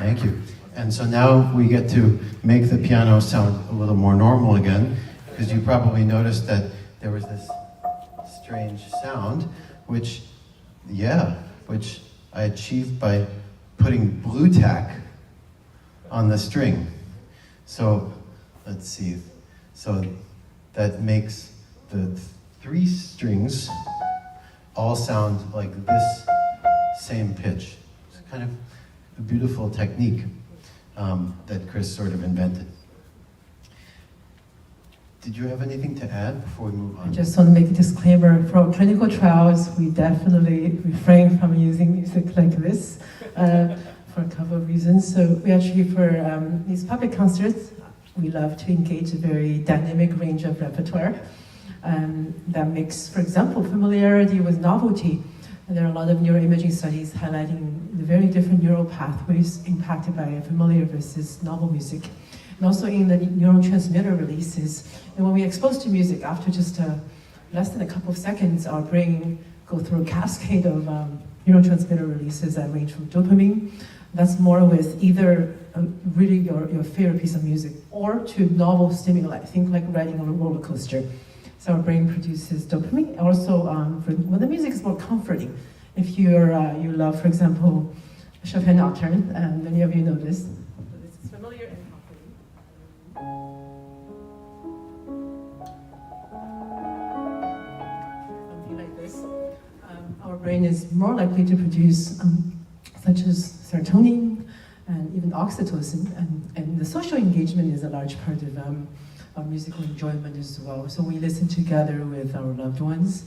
Thank you. And so now we get to make the piano sound a little more normal again, because you probably noticed that there was this strange sound, which I achieved by putting blue tack on the string. So let's see. So that makes the three strings all sound like this same pitch. It's kind of a beautiful technique that Chris sort of invented. Did you have anything to add before we move on? I just want to make a disclaimer. For our clinical trials, we definitely refrain from using music like this for a couple of reasons. So we actually, for these public concerts, we love to engage a very dynamic range of repertoire that makes, for example, familiarity with novelty. And there are a lot of neuroimaging studies highlighting the very different neural pathways impacted by familiar versus novel music. And also in the neurotransmitter releases. And when we're exposed to music, after just less than a couple of seconds, our brain goes through a cascade of neurotransmitter releases that range from dopamine. That's more with either really your favorite piece of music or to novel stimuli. Think like riding on a roller coaster. So our brain produces dopamine. Also, when the music is more comforting. If you love, for example, Chopin Nocturne, and many of you know this. This is familiar and comforting. brain is more likely to produce such as serotonin and even oxytocin, and the social engagement is a large part of our musical enjoyment as well. So we listen together with our loved ones.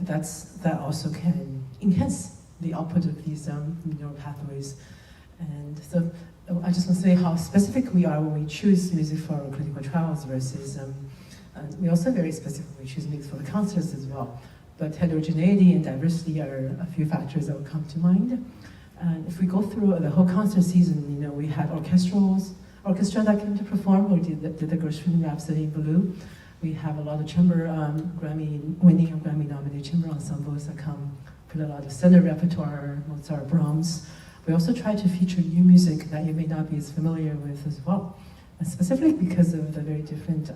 That also can enhance the output of these neural pathways. And so I just want to say how specific we are when we choose music for our clinical trials versus, we also very specific when we choose music for the concerts as well. But heterogeneity and diversity are a few factors that will come to mind. And if we go through the whole concert season, we had orchestra that came to perform. We did the Gershwin Rhapsody in Blue. We have a lot of chamber Grammy-winning or Grammy-nominated chamber ensembles that come with a lot of standard repertoire, Mozart, Brahms. We also try to feature new music that you may not be as familiar with as well, specifically because of the very different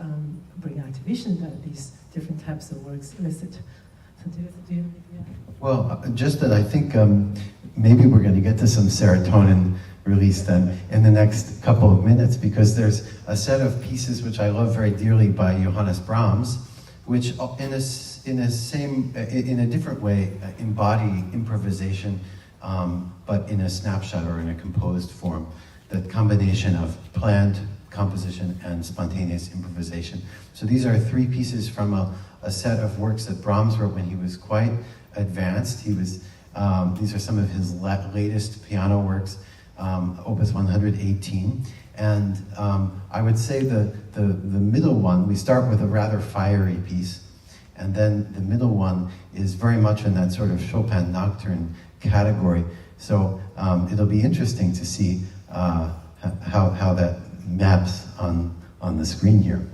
brain activation that these different types of works elicit. So do you Well, just that I think maybe we're going to get to some serotonin release then in the next couple of minutes, because there's a set of pieces which I love very dearly by Johannes Brahms, which in a different way embody improvisation, but in a snapshot or in a composed form. That combination of planned composition and spontaneous improvisation. So these are three pieces from a set of works that Brahms wrote when he was quite advanced. These are some of his latest piano works, Opus 118. And I would say the middle one, we start with a rather fiery piece, and then the middle one is very much in that sort of Chopin nocturne category. So it'll be interesting to see how that maps on the screen here.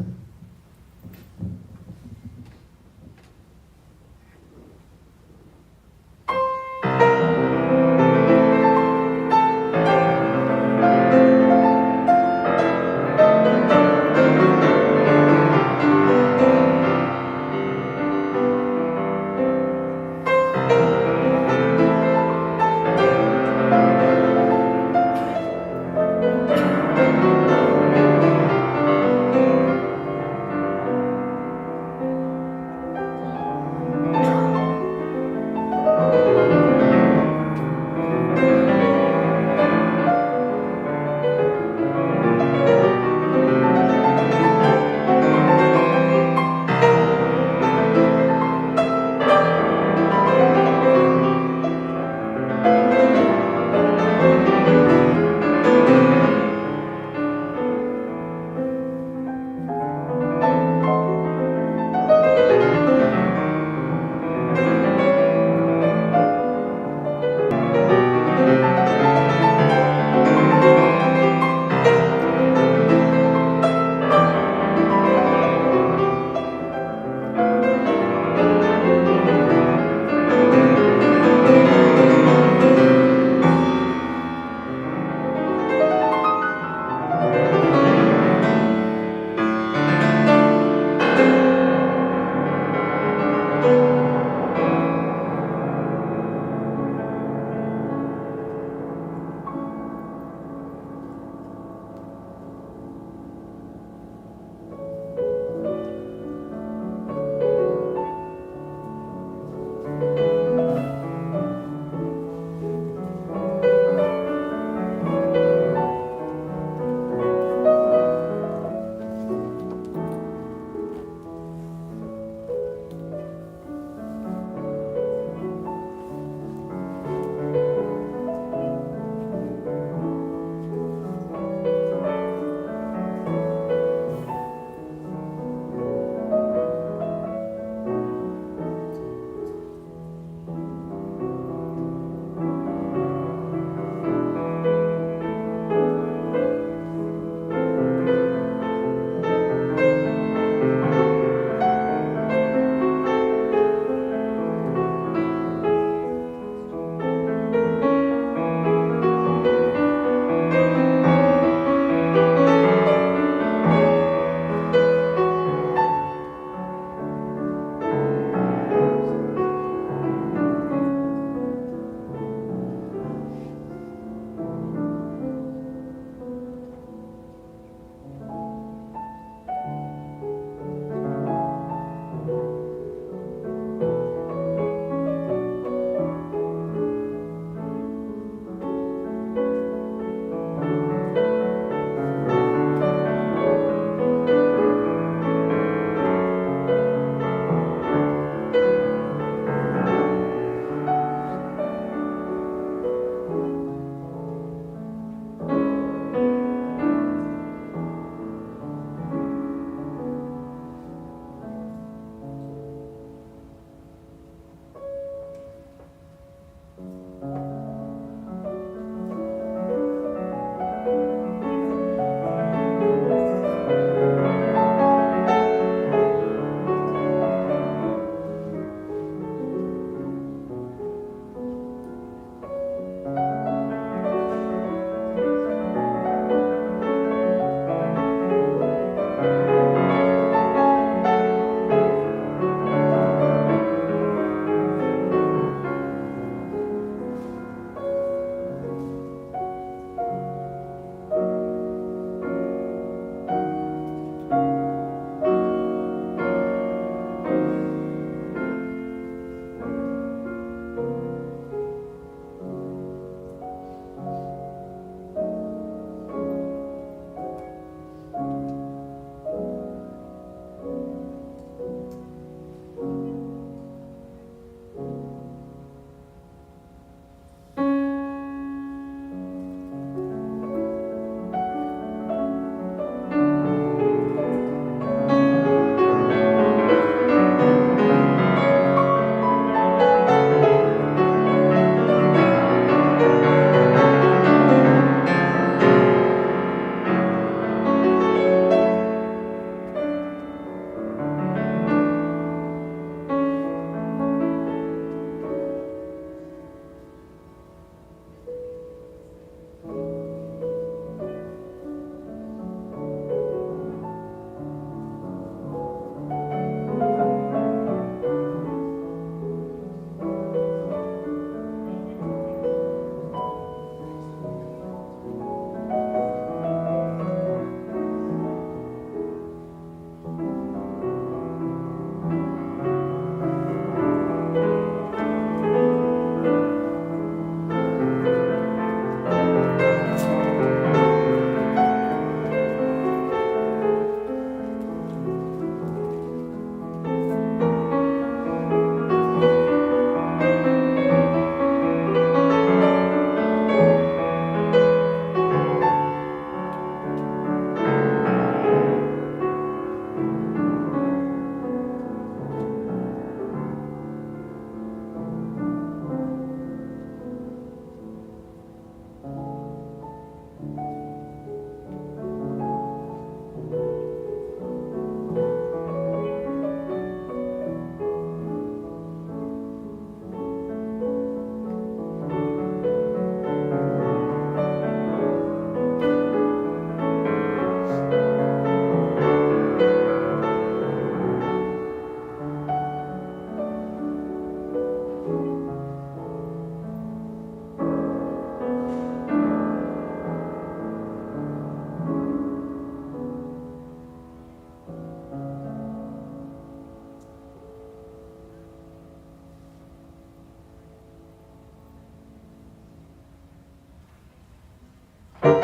Thank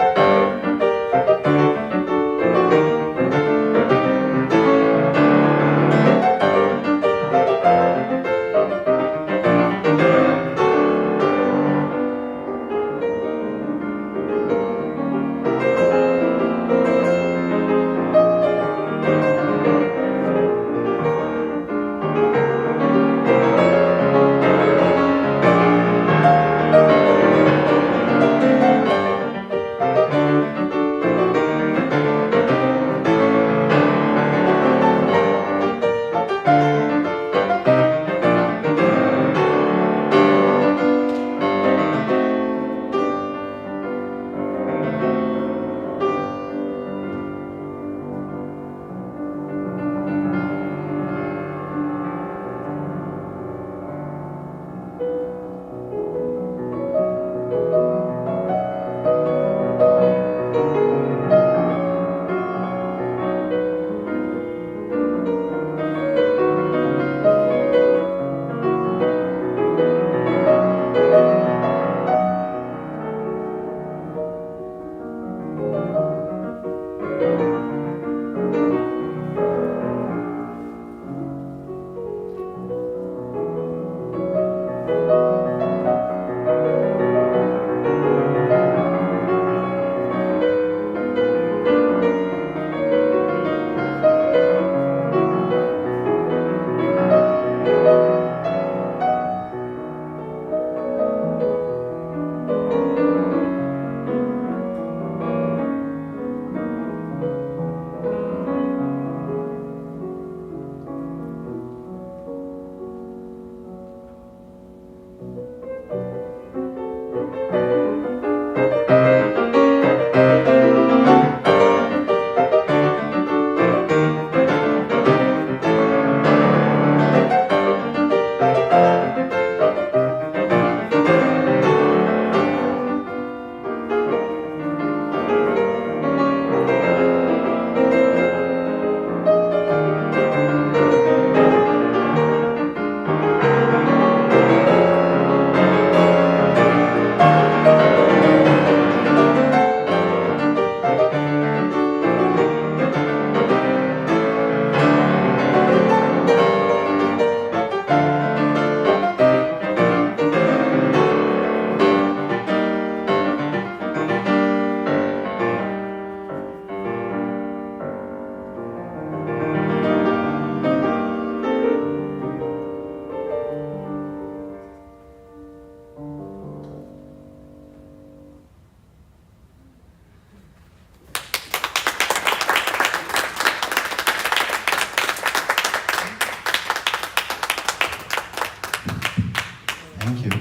you.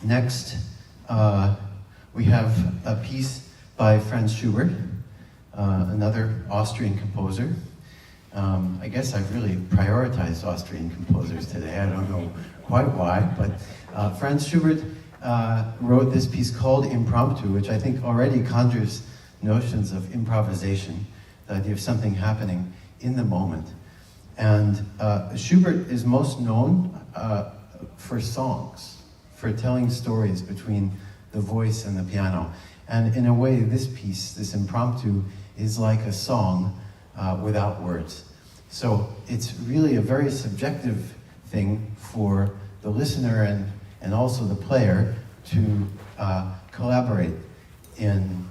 Next, we have a piece by Franz Schubert, another Austrian composer. I guess I've really prioritized Austrian composers today. I don't know quite why, but Franz Schubert wrote this piece called Impromptu, which I think already conjures notions of improvisation, the idea of something happening in the moment. And Schubert is most known for songs, for telling stories between the voice and the piano. And in a way, this piece, this Impromptu, is like a song without words. So it's really a very subjective thing for the listener and also the player to collaborate in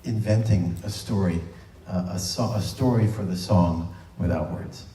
inventing a story, a story for the song without words.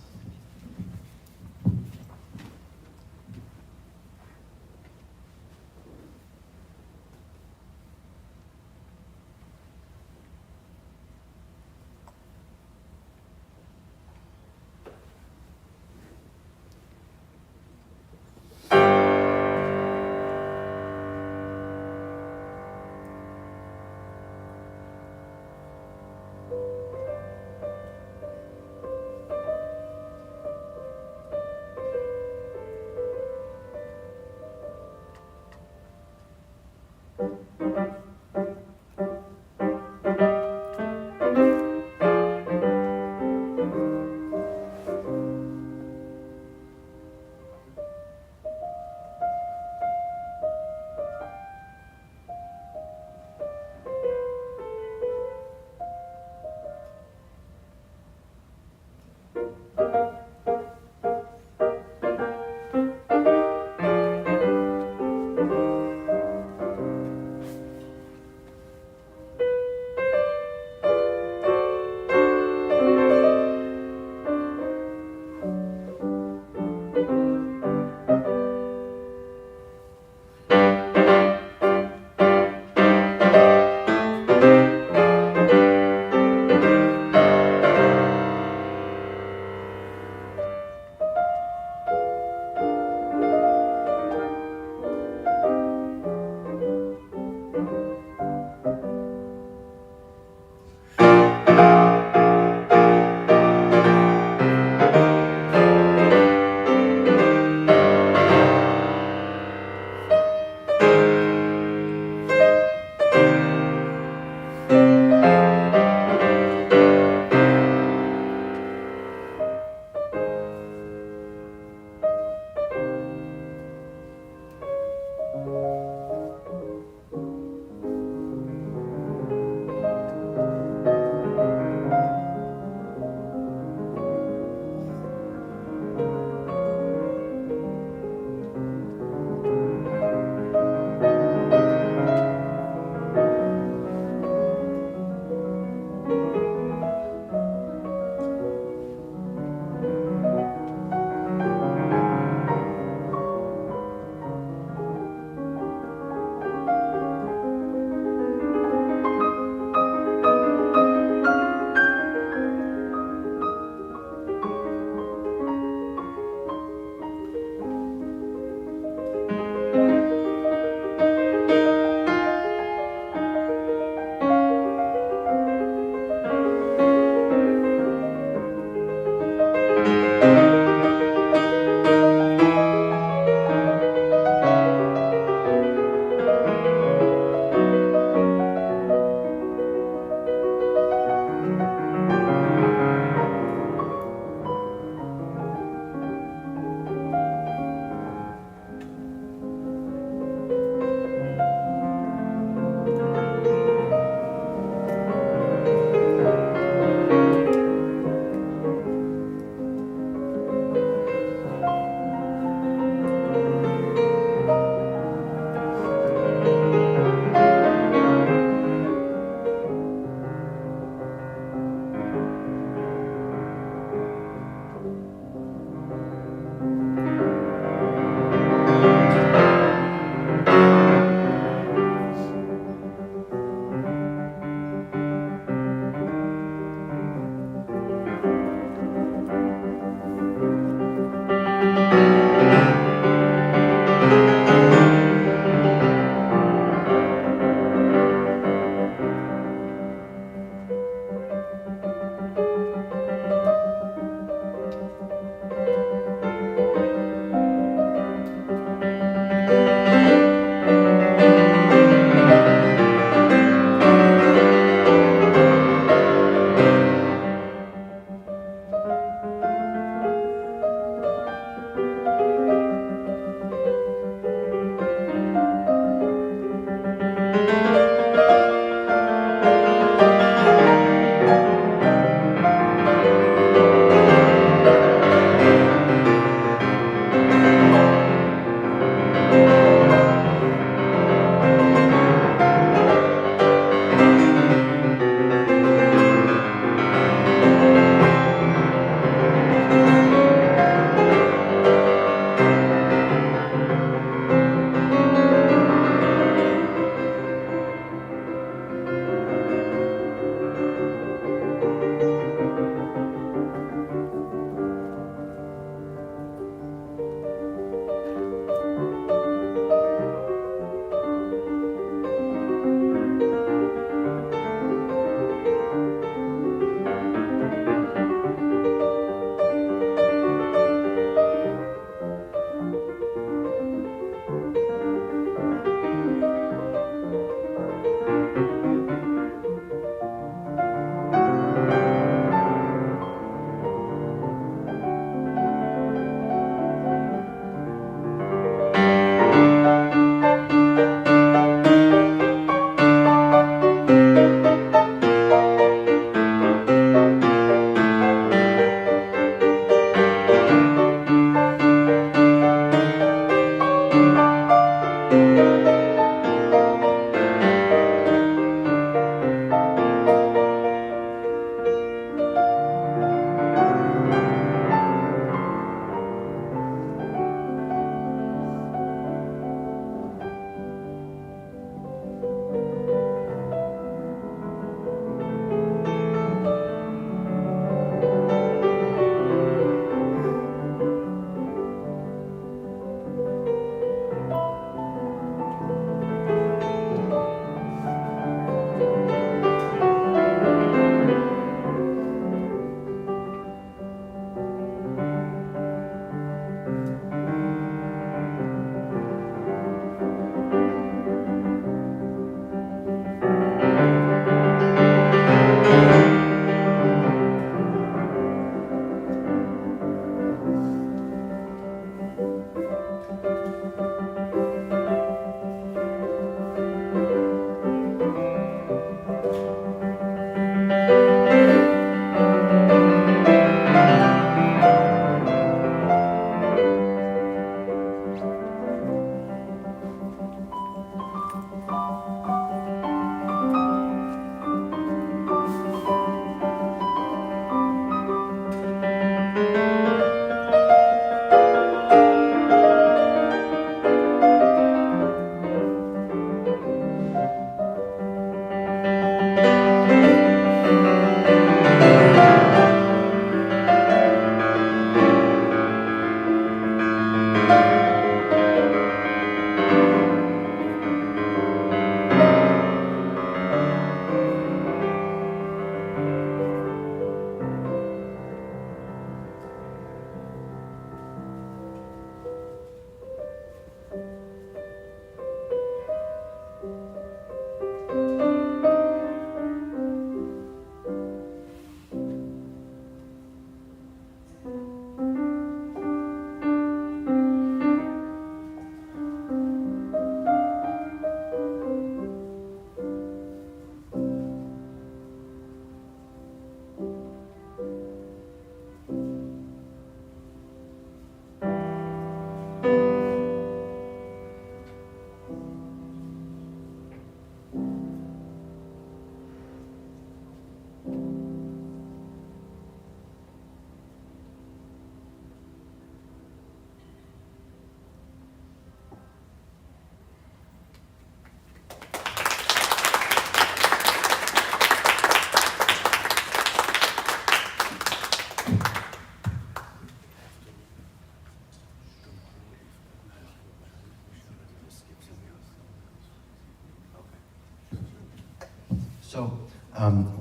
So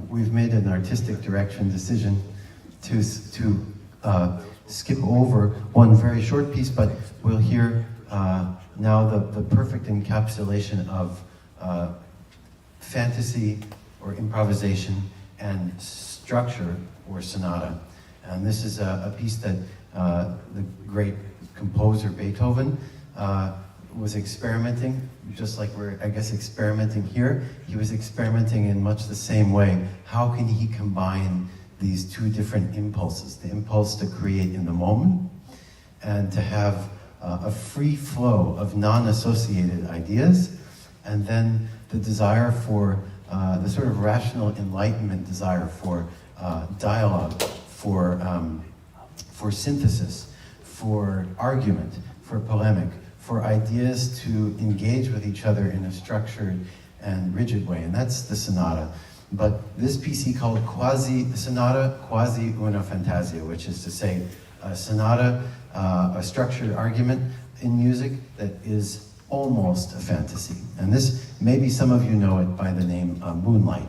we've made an artistic direction decision to skip over one very short piece, but we'll hear now the perfect encapsulation of fantasy or improvisation and structure or sonata. And this is a piece that the great composer Beethoven was experimenting, just like we're, I guess, experimenting here. He was experimenting in much the same way. How can he combine these two different impulses? The impulse to create in the moment and to have a free flow of non-associated ideas, and then the desire for the sort of rational enlightenment desire for dialogue, for synthesis, for argument, for polemic, for ideas to engage with each other in a structured and rigid way, and that's the sonata. But this piece he called sonata quasi una fantasia, which is to say a sonata, a structured argument in music that is almost a fantasy. And this, maybe some of you know it by the name Moonlight.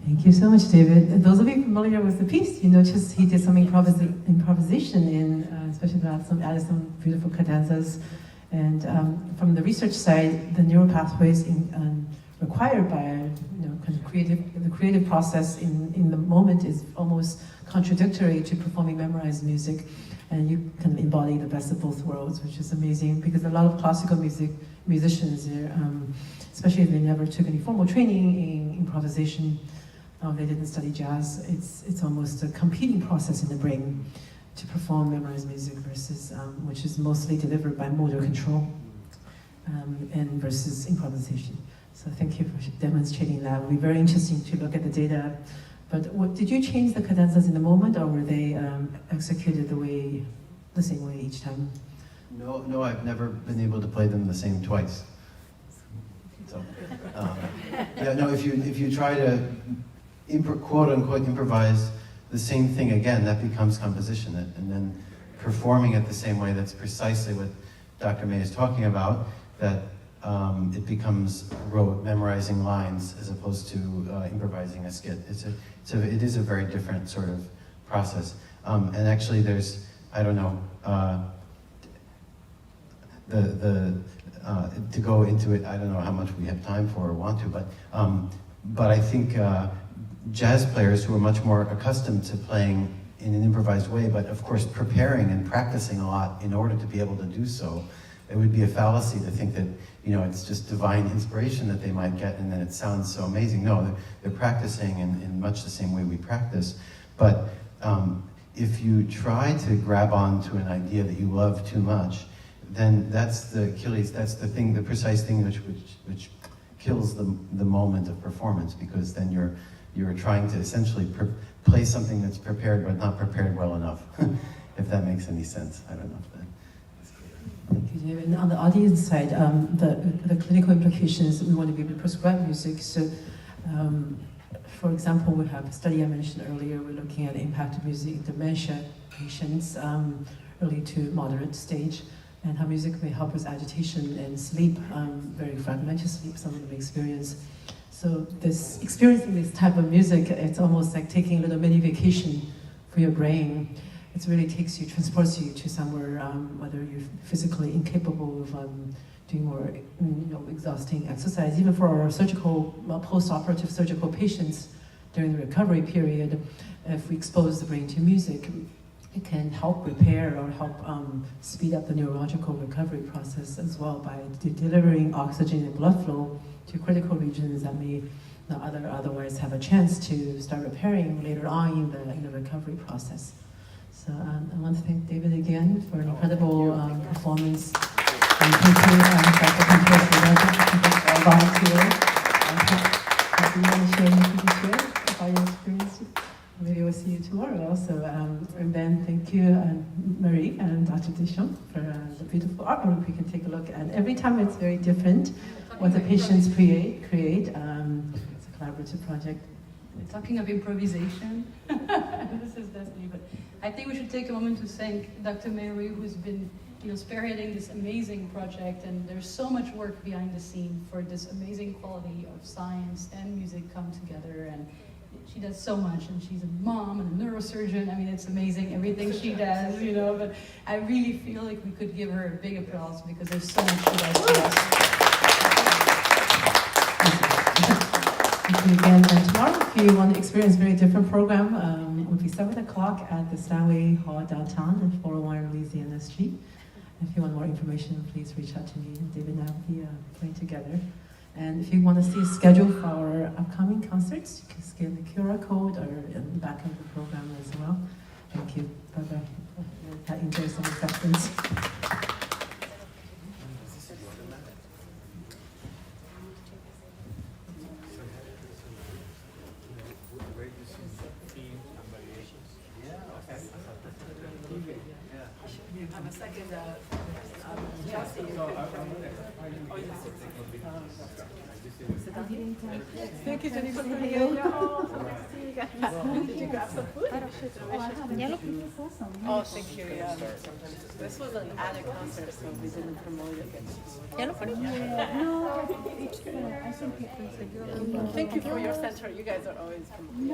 Thank you so much, David. Those of you familiar with the piece, you notice he did some improvisation in, especially added some beautiful cadenzas. And from the research side, the neural pathways required by kind of the creative process in the moment is almost contradictory to performing memorized music. And you can embody the best of both worlds, which is amazing, because a lot of classical musicians, especially if they never took any formal training in improvisation, they didn't study jazz, it's almost a competing process in the brain to perform memorized music versus, which is mostly delivered by motor control, and versus improvisation. So thank you for demonstrating that. It will be very interesting to look at the data. But did you change the cadenzas in the moment, or were they executed the same way each time? No, I've never been able to play them the same twice. So, yeah, no, if you try to quote unquote improvise the same thing again, that becomes composition. And then performing it the same way, that's precisely what Dr. Mei is talking about, that it becomes memorizing lines as opposed to improvising a skit. It is a very different sort of process. And actually there's, I don't know, to go into it, I don't know how much we have time for or want to, but I think jazz players who are much more accustomed to playing in an improvised way, but of course preparing and practicing a lot in order to be able to do so. It would be a fallacy to think that, you know, it's just divine inspiration that they might get and then it sounds so amazing. No, they're practicing in much the same way we practice. But if you try to grab onto an idea that you love too much, then that's the Achilles, that's the thing, the precise thing which kills the moment of performance, because then you're trying to essentially play something that's prepared but not prepared well enough. If that makes any sense. I don't know if that is clear. Thank you, David. And on the audience side, the clinical implications, we want to be able to prescribe music. So, for example, we have a study I mentioned earlier. We're looking at the impact of music in dementia patients, early to moderate stage, and how music may help with agitation and sleep, very fragmented sleep, some of them experience. So experiencing this type of music, it's almost like taking a little mini vacation for your brain. It really transports you to somewhere, whether you're physically incapable of doing more exhausting exercise. Even for our post-operative surgical patients during the recovery period, if we expose the brain to music, it can help repair or help speed up the neurological recovery process as well by delivering oxygen and blood flow to critical regions that may not otherwise have a chance to start repairing later on in the recovery process. So I want to thank David again for an incredible performance. And thank you, Dr. Pinto, for our volunteer. Happy to share with you about your experience. Maybe we'll see you tomorrow also. And then thank you, Marie and Dr. Deschamps, for the beautiful artwork we can take a look at. Every time it's very different what the patients create. It's a collaborative project. Talking of improvisation, this is definitely, but I think we should take a moment to thank Dr. Mei Rui, who's been spearheading this amazing project, and there's so much work behind the scene for this amazing quality of science and music come together, and she does so much, and she's a mom and a neurosurgeon. I mean, it's amazing everything she does, but I really feel like we could give her a big applause because there's so much she does for us. Thank you again. And tomorrow, if you want to experience a very different program, it will be 7 o'clock at the Stanley Hall downtown in 401 Louisiana Street. If you want more information, please reach out to me. David and I will be playing together. And if you want to see a schedule for our upcoming concerts, you can scan the QR code or in the back of the program as well. Thank you. Bye-bye. Enjoy some refreshments. I'm a second Chelsea. Thank you, Jennifer. Did you grab some food? Oh, thank you. Yeah. This was an added concert, so we didn't promote it. Thank you for your center. You guys are always promoting.